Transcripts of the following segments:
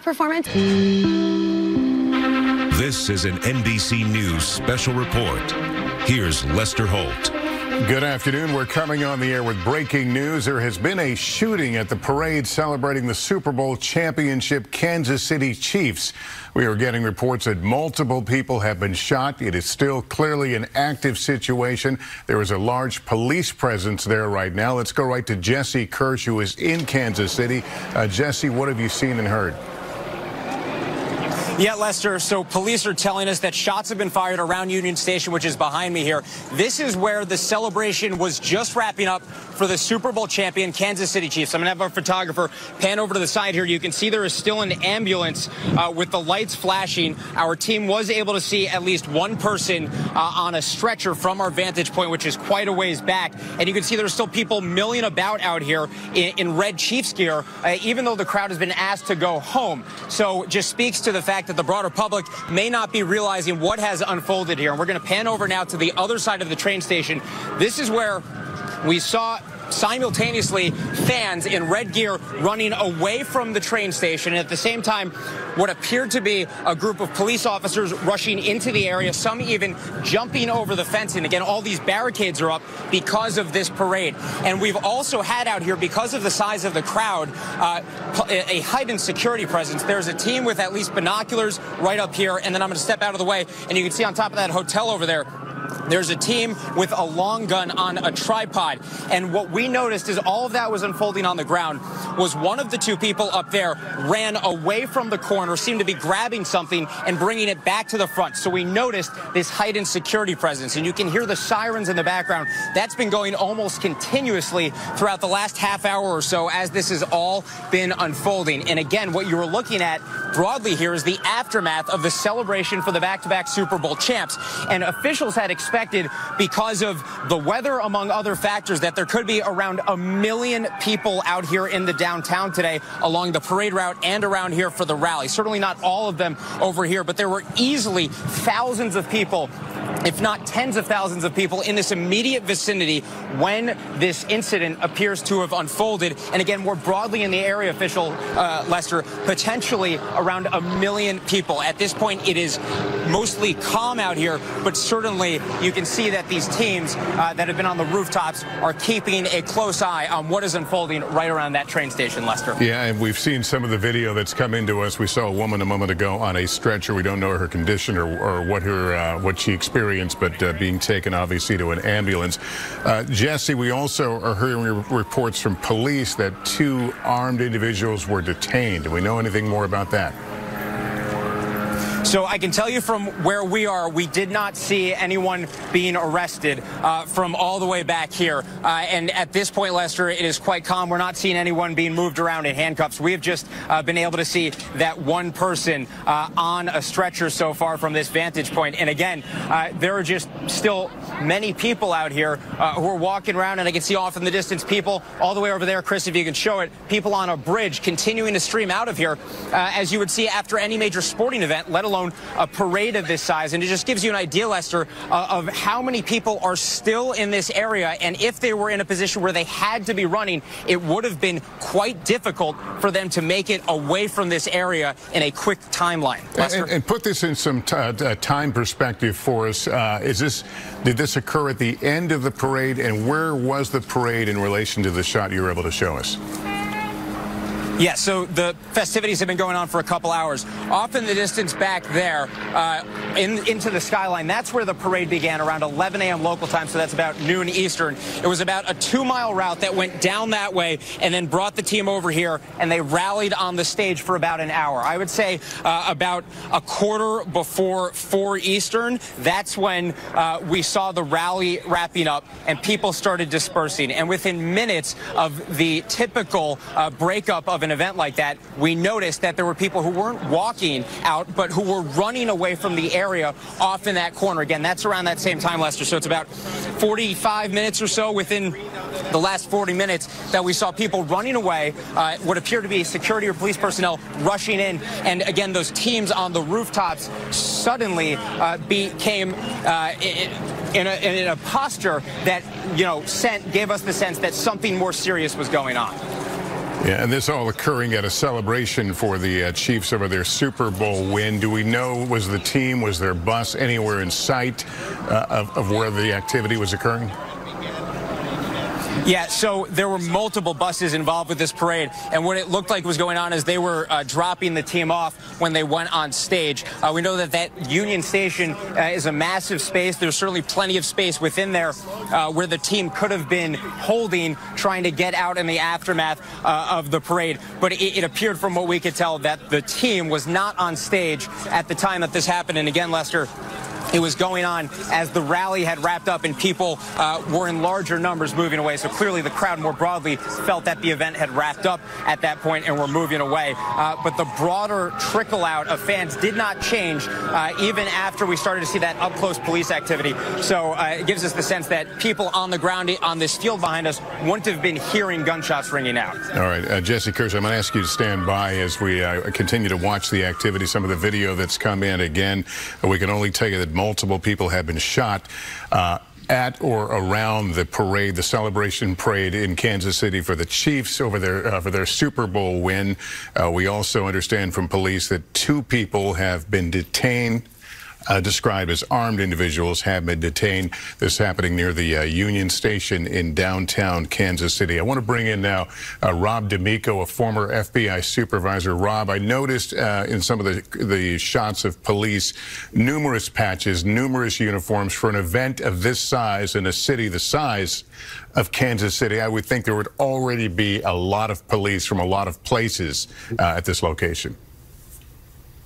Performance. This is an NBC News special report. Here's Lester Holt. Good afternoon. We're coming on the air with breaking news. There has been a shooting at the parade celebrating the Super Bowl championship Kansas City Chiefs. We are getting reports that multiple people have been shot. It is still clearly an active situation. There is a large police presence there right now. Let's go right to Jesse Kirsch, who is in Kansas City. Jesse, what have you seen and heard? Yeah, Lester, so police are telling us that shots have been fired around Union Station, which is behind me here. This is where the celebration was just wrapping up for the Super Bowl champion Kansas City Chiefs. I'm going to have our photographer pan over to the side here. You can see there is still an ambulance with the lights flashing. Our team was able to see at least one person on a stretcher from our vantage point, which is quite a ways back. And you can see there's still people milling about out here in red Chiefs gear, even though the crowd has been asked to go home. So just speaks to the fact that the broader public may not be realizing what has unfolded here. And we're going to pan over now to the other side of the train station. This is where we saw simultaneously fans in red gear running away from the train station, and at the same time what appeared to be a group of police officers rushing into the area, some even jumping over the fence. And again, all these barricades are up because of this parade. And we've also had out here, because of the size of the crowd, a heightened security presence. There's a team with at least binoculars right up here, and then I'm going to step out of the way, and you can see on top of that hotel over there, there's a team with a long gun on a tripod. And what we noticed is all of that was unfolding on the ground was one of the two people up there ran away from the corner, seemed to be grabbing something and bringing it back to the front. So we noticed this heightened security presence, and you can hear the sirens in the background. That's been going almost continuously throughout the last half hour or so as this has all been unfolding. And again, what you were looking at broadly here is the aftermath of the celebration for the back-to-back Super Bowl champs. And officials had expected, because of the weather, among other factors, that there could be around 1 million people out here in the downtown today along the parade route and around here for the rally. Certainly not all of them over here, but there were easily thousands of people, if not tens of thousands of people, in this immediate vicinity when this incident appears to have unfolded. And again, more broadly in the area, official Lester, potentially around 1 million people. At this point, it is mostly calm out here, but certainly you can see that these teams that have been on the rooftops are keeping a close eye on what is unfolding right around that train station, Lester. Yeah, and we've seen some of the video that's come into us. We saw a woman a moment ago on a stretcher. We don't know her condition or what she experienced, but being taken obviously to an ambulance. Jesse, we also are hearing reports from police that 2 armed individuals were detained. Do we know anything more about that? So I can tell you from where we are, we did not see anyone being arrested from all the way back here. And at this point, Lester, it is quite calm. We're not seeing anyone being moved around in handcuffs. We have just been able to see that one person on a stretcher so far from this vantage point. And again, there are just still many people out here who are walking around, and I can see off in the distance people all the way over there, Chris, if you can show it, people on a bridge continuing to stream out of here, as you would see after any major sporting event, let alone a parade of this size. And it just gives you an idea, Lester, of how many people are still in this area. And if they were in a position where they had to be running, it would have been quite difficult for them to make it away from this area in a quick timeline. And put this in some time perspective for us. Did this occur at the end of the parade, and where was the parade in relation to the shot you were able to show us? Yeah, so the festivities have been going on for a couple hours. Off in the distance back there, into the skyline, that's where the parade began around 11 a.m. local time, so that's about noon Eastern. It was about a 2-mile route that went down that way and then brought the team over here, and they rallied on the stage for about an hour. I would say about a quarter before 4 Eastern, that's when we saw the rally wrapping up and people started dispersing. And within minutes of the typical breakup of an event like that, we noticed that there were people who weren't walking out, but who were running away from the area off in that corner. Again, that's around that same time, Lester. So it's about 45 minutes or so within the last 40 minutes that we saw people running away, what appeared to be security or police personnel rushing in. And again, those teams on the rooftops suddenly became in a posture that, gave us the sense that something more serious was going on. Yeah, and this all occurring at a celebration for the Chiefs over their Super Bowl win. Do we know, was their bus anywhere in sight of where the activity was occurring? Yeah, so there were multiple buses involved with this parade, and what it looked like was going on is they were dropping the team off when they went on stage. We know that Union Station is a massive space. There's certainly plenty of space within there where the team could have been holding, trying to get out in the aftermath of the parade. But it appeared from what we could tell that the team was not on stage at the time that this happened. And again, Lester, it was going on as the rally had wrapped up and people were in larger numbers moving away. So clearly the crowd more broadly felt that the event had wrapped up at that point and were moving away. But the broader trickle out of fans did not change even after we started to see that up-close police activity. So it gives us the sense that people on the ground on this field behind us wouldn't have been hearing gunshots ringing out. All right, Jesse Kirsch, I'm going to ask you to stand by as we continue to watch the activity, some of the video that's come in. Again, we can only tell you that multiple people have been shot at or around the parade, the celebration parade in Kansas City for the Chiefs over their Super Bowl win. We also understand from police that 2 people have been detained, described as armed individuals, have been detained. This happening near the Union Station in downtown Kansas City. I want to bring in now Rob D'Amico, a former FBI supervisor. Rob, I noticed in some of the shots of police, numerous patches, numerous uniforms for an event of this size in a city the size of Kansas City. I would think there would already be a lot of police from a lot of places at this location.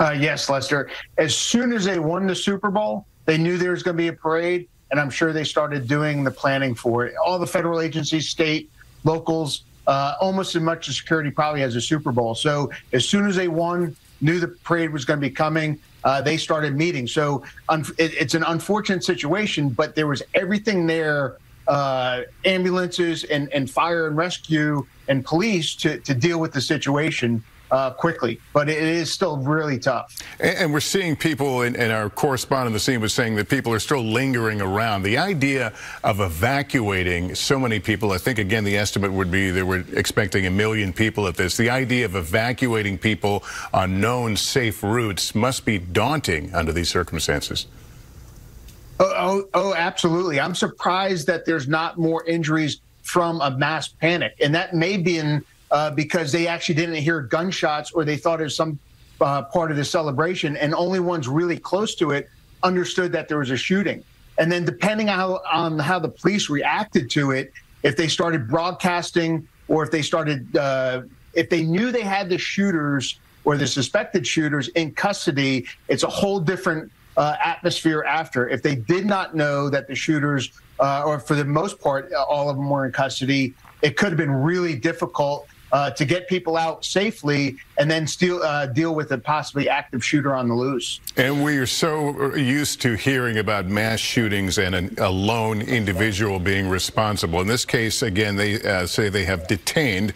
Yes, Lester. As soon as they won the Super Bowl, they knew there was going to be a parade, and I'm sure they started doing the planning for it. All the federal agencies, state, locals, almost as much as security probably as a Super Bowl. So as soon as they won, knew the parade was going to be coming, they started meeting. So it's an unfortunate situation, but there was everything there, ambulances and fire and rescue and police to deal with the situation quickly, but it is still really tough. And we're seeing people, and our correspondent on the scene was saying that people are still lingering around. The idea of evacuating so many people, I think, again, the estimate would be they were expecting 1 million people at this. The idea of evacuating people on known safe routes must be daunting under these circumstances. Oh, absolutely. I'm surprised that there's not more injuries from a mass panic, and that may be because they actually didn't hear gunshots or they thought it was some part of the celebration, and only ones really close to it understood that there was a shooting. And then depending on how the police reacted to it, if they started broadcasting or if they started, if they knew they had the shooters or the suspected shooters in custody, it's a whole different atmosphere after. If they did not know that the shooters, or for the most part, all of them were in custody, it could have been really difficult to get people out safely and then still deal with a possibly active shooter on the loose. And we are so used to hearing about mass shootings and a lone individual being responsible. In this case, again, they say they have detained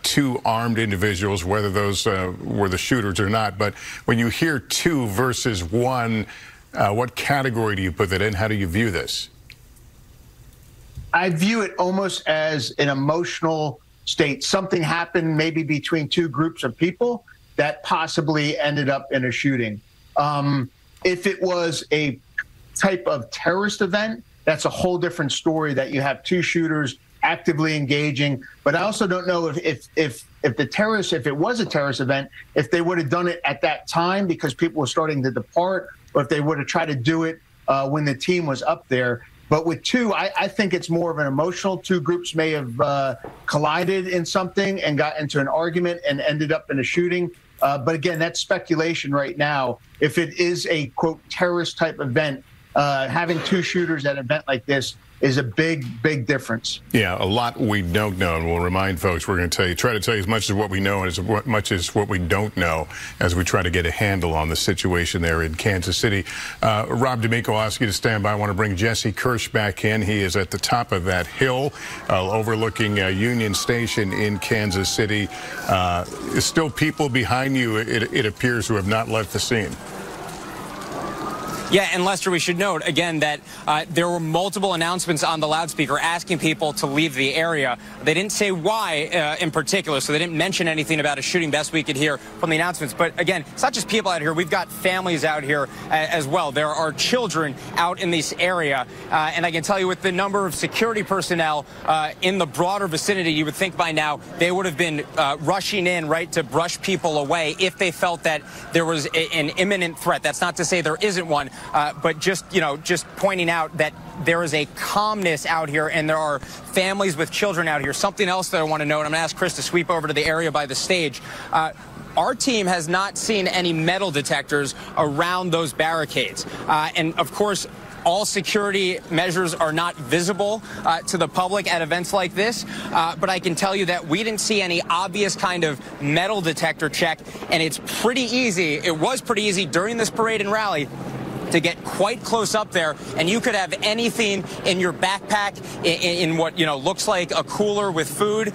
2 armed individuals, whether those were the shooters or not. But when you hear 2 versus 1, what category do you put that in? How do you view this? I view it almost as an emotional state. Something happened maybe between 2 groups of people that possibly ended up in a shooting. If it was a type of terrorist event, that's a whole different story, that you have 2 shooters actively engaging. But I also don't know if the terrorists, if it was a terrorist event, if they would have done it at that time because people were starting to depart, or if they would have tried to do it when the team was up there. But with 2, I think it's more of an emotional. 2 groups may have collided in something and got into an argument and ended up in a shooting. But again, that's speculation right now. If it is a, quote, terrorist type event, having 2 shooters at an event like this is a big, big difference. Yeah, a lot we don't know, and we'll remind folks, we're going to try to tell you as much as what we know and as much as what we don't know as we try to get a handle on the situation there in Kansas City. Rob D'Amico, I'll ask you to stand by. I want to bring Jesse Kirsch back in. He is at the top of that hill overlooking Union Station in Kansas City. Still people behind you, it appears, who have not left the scene. Yeah, and Lester, we should note, again, that there were multiple announcements on the loudspeaker asking people to leave the area. They didn't say why in particular, so they didn't mention anything about a shooting, best we could hear from the announcements. But again, it's not just people out here. We've got families out here as well. There are children out in this area. And I can tell you, with the number of security personnel in the broader vicinity, you would think by now they would have been rushing in, right, to brush people away if they felt that there was an imminent threat. That's not to say there isn't one. But just pointing out that there is a calmness out here, and there are families with children out here. Something else that I want to note, I'm going to ask Chris to sweep over to the area by the stage. Our team has not seen any metal detectors around those barricades. And of course, all security measures are not visible to the public at events like this, but I can tell you that we didn't see any obvious kind of metal detector check, and it's pretty easy. It was pretty easy during this parade and rally to get quite close up there, and you could have anything in your backpack in what looks like a cooler with food.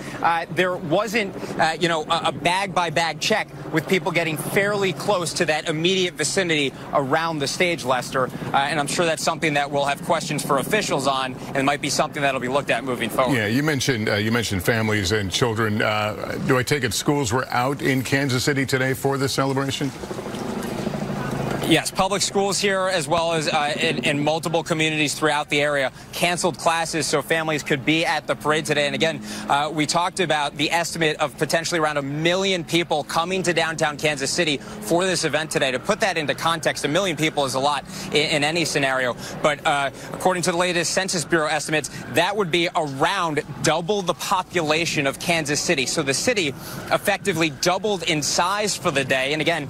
There wasn't a bag by bag check with people getting fairly close to that immediate vicinity around the stage, Lester, and I'm sure that's something that we'll have questions for officials on, and it might be something that'll be looked at moving forward. Yeah, you mentioned families and children. Do I take it schools were out in Kansas City today for this celebration? Yes, public schools here, as well as in multiple communities throughout the area, canceled classes so families could be at the parade today. And again, we talked about the estimate of potentially around 1 million people coming to downtown Kansas City for this event today. To put that into context, 1 million people is a lot in any scenario. But according to the latest Census Bureau estimates, that would be around double the population of Kansas City. So the city effectively doubled in size for the day. And again,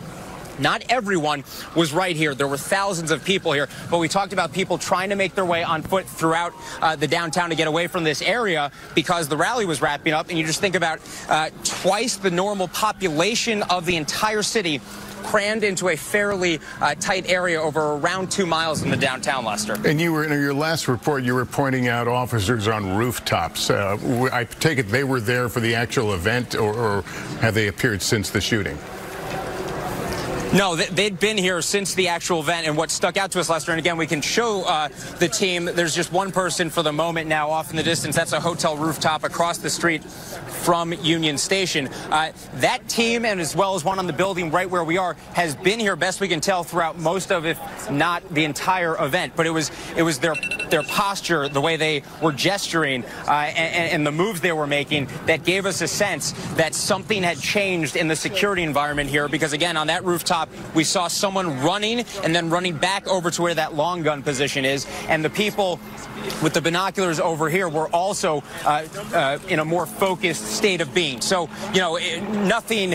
not everyone was right here. There were thousands of people here, but we talked about people trying to make their way on foot throughout the downtown to get away from this area because the rally was wrapping up. And you just think about twice the normal population of the entire city crammed into a fairly tight area over around 2 miles in the downtown, Lester. And you were, in your last report, you were pointing out officers on rooftops. I take it they were there for the actual event, or have they appeared since the shooting? No, they'd been here since the actual event, and what stuck out to us, Lester, and again, we can show the team. There's just one person for the moment now off in the distance. That's a hotel rooftop across the street from Union Station. That team, and as well as one on the building right where we are, has been here, best we can tell, throughout most of, if not the entire event. But it was their posture, the way they were gesturing, and the moves they were making that gave us a sense that something had changed in the security environment here. Because again, on that rooftop, we saw someone running and then running back over to where that long gun position is, and the people with the binoculars over here were also in a more focused state of being. So, nothing,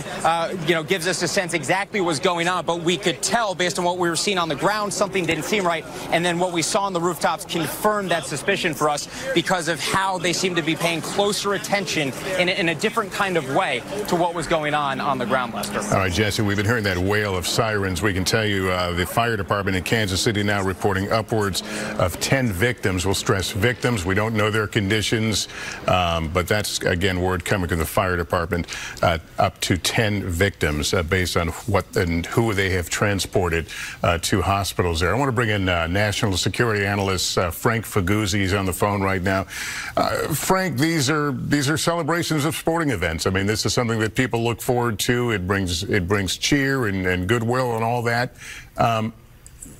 gives us a sense exactly what was going on, but we could tell based on what we were seeing on the ground, something didn't seem right. And then what we saw on the rooftops confirmed that suspicion for us because of how they seemed to be paying closer attention in a different kind of way to what was going on the ground, Lester. All right, Jesse, we've been hearing that wail of sirens. We can tell you the fire department in Kansas City now reporting upwards of 10 victims. We'll stress victims. We don't know their conditions, but that's, again, word coming to the fire department, up to 10 victims based on what and who they have transported to hospitals there. I want to bring in national security analyst Frank Faguzzi. He's on the phone right now. Frank, these are celebrations of sporting events. I mean, this is something that people look forward to. It brings cheer and goodwill and all that.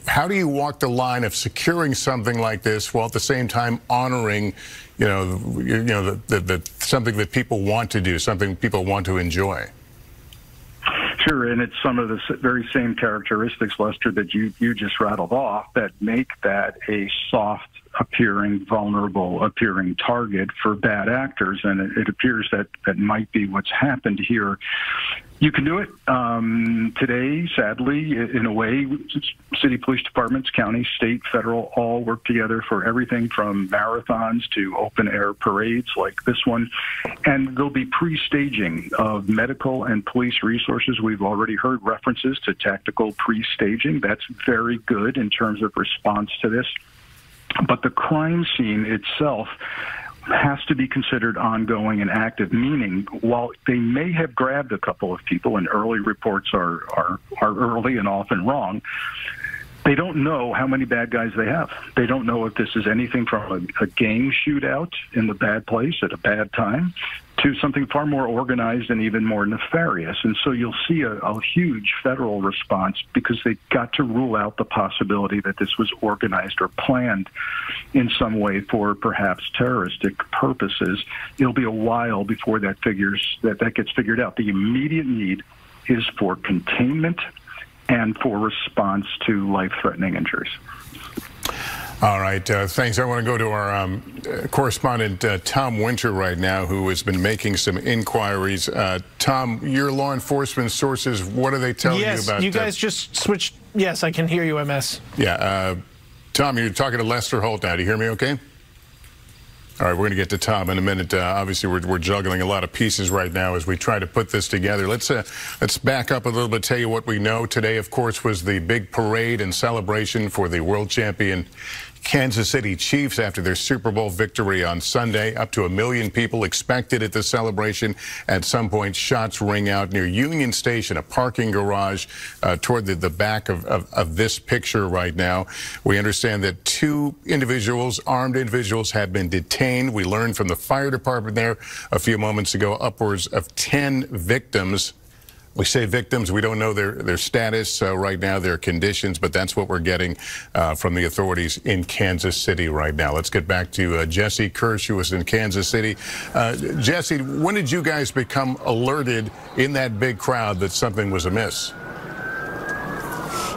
How do you walk the line of securing something like this while at the same time honoring, the something that people want to do, something people want to enjoy? Sure, and it's some of the very same characteristics, Lester, that you just rattled off that make that a soft-appearing, vulnerable-appearing target for bad actors, and it appears that might be what's happened here. You can do it today, sadly, in a way. City police departments, county, state, federal, all work together for everything from marathons to open-air parades like this one. And there'll be pre-staging of medical and police resources. We've already heard references to tactical pre-staging. That's very good in terms of response to this. But the crime scene itself has to be considered ongoing and active, meaning while they may have grabbed a couple of people, and early reports are early and often wrong, They don't know how many bad guys they have. They don't know if this is anything from a gang shootout in the bad place at a bad time to something far more organized and even more nefarious. And so you'll see a huge federal response because they got to rule out the possibility that this was organized or planned in some way for perhaps terroristic purposes. It'll be a while before that gets figured out. The immediate need is for containment and for response to life-threatening injuries. All right, thanks. I want to go to our correspondent, Tom Winter, right now, who has been making some inquiries. Tom, your law enforcement sources, what are they telling you about? Yes, you guys just switched. Yes, I can hear you, MS. Yeah, Tom, you're talking to Lester Holt now. Do you hear me okay? All right, we're going to get to Tom in a minute. Obviously, we're juggling a lot of pieces right now as we try to put this together. Let's back up a little bit, tell you what we know. Today, of course, was the big parade and celebration for the world champion Kansas City Chiefs after their Super Bowl victory on Sunday. Up to 1 million people expected at the celebration. At some point, shots ring out near Union Station, a parking garage toward the back of this picture right now. We understand that 2 individuals, armed individuals, have been detained. We learned from the fire department there a few moments ago upwards of 10 victims. We say victims, we don't know their status right now, their conditions, but that's what we're getting from the authorities in Kansas City right now. Let's get back to Jesse Kirsch, who was in Kansas City. Jesse, when did you guys become alerted in that big crowd that something was amiss?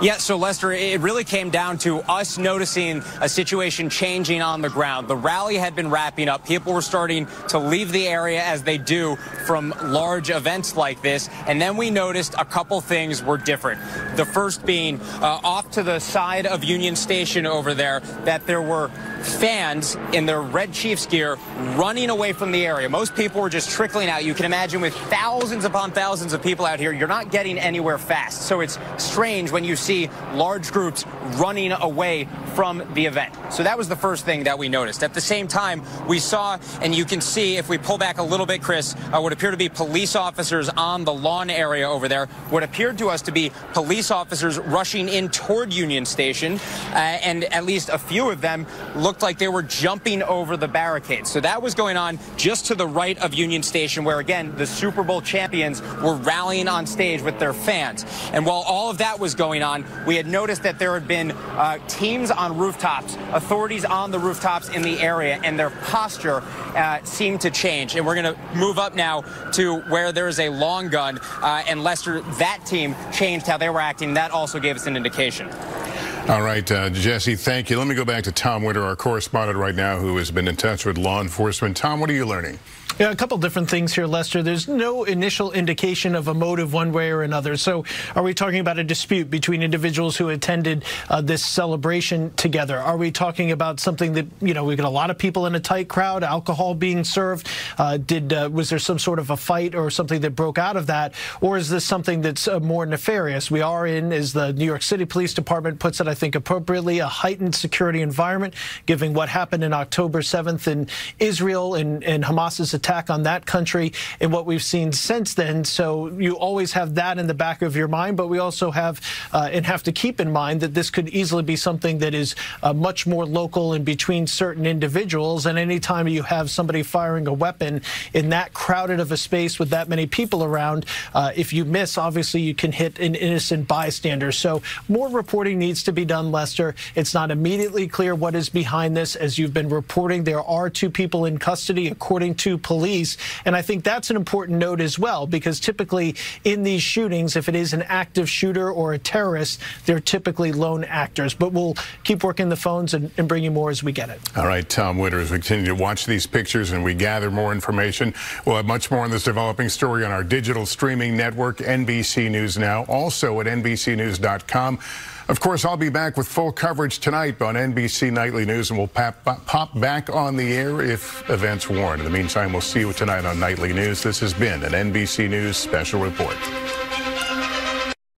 Yeah, so Lester, it really came down to us noticing a situation changing on the ground. The rally had been wrapping up. People were starting to leave the area as they do from large events like this. And then we noticed a couple things were different. The first being off to the side of Union Station over there, that there were fans in their red Chiefs gear running away from the area. Most people were just trickling out. You can imagine with thousands upon thousands of people out here, you're not getting anywhere fast. So it's strange when you see large groups running away from the event. So that was the first thing that we noticed. At the same time, we saw, and you can see if we pull back a little bit, Chris, what appear to be police officers on the lawn area over there, what appeared to us to be police officers rushing in toward Union Station, and at least a few of them looked like they were jumping over the barricades. So that was going on just to the right of Union Station, where, again, the Super Bowl champions were rallying on stage with their fans. And while all of that was going on, we had noticed that there had been teams on rooftops, authorities on the rooftops in the area, and their posture seemed to change. And we're going to move up now to where there is a long gun, and Lester, that team changed how they were acting. That also gave us an indication. All right, Jesse, thank you. Let me go back to Tom Winter, our correspondent right now, who has been in touch with law enforcement. Tom, what are you learning? Yeah, a couple different things here, Lester. There's no initial indication of a motive one way or another. So are we talking about a dispute between individuals who attended this celebration together? Are we talking about something that, you know, we got a lot of people in a tight crowd, alcohol being served? Was there some sort of a fight or something that broke out of that? Or is this something that's more nefarious? We are in, as the New York City Police Department puts it, I think appropriately, a heightened security environment, given what happened in October 7th in Israel and Hamas's attack on that country and what we've seen since then. So you always have that in the back of your mind, but we also have and have to keep in mind that this could easily be something that is much more local and between certain individuals. And anytime you have somebody firing a weapon in that crowded of a space with that many people around, if you miss, obviously you can hit an innocent bystander. So more reporting needs to be done, Lester. It's not immediately clear what is behind this. As you've been reporting, there are 2 people in custody, according to police. And I think that's an important note as well, because typically in these shootings, if it is an active shooter or a terrorist, they're typically lone actors. But we'll keep working the phones and bring you more as we get it. All right, Tom Winter, as we continue to watch these pictures and we gather more information, we'll have much more on this developing story on our digital streaming network, NBC News Now, also at NBCnews.com. Of course, I'll be back with full coverage tonight on NBC Nightly News, and we'll pop back on the air if events warrant. In the meantime, we'll see you tonight on Nightly News. This has been an NBC News Special Report.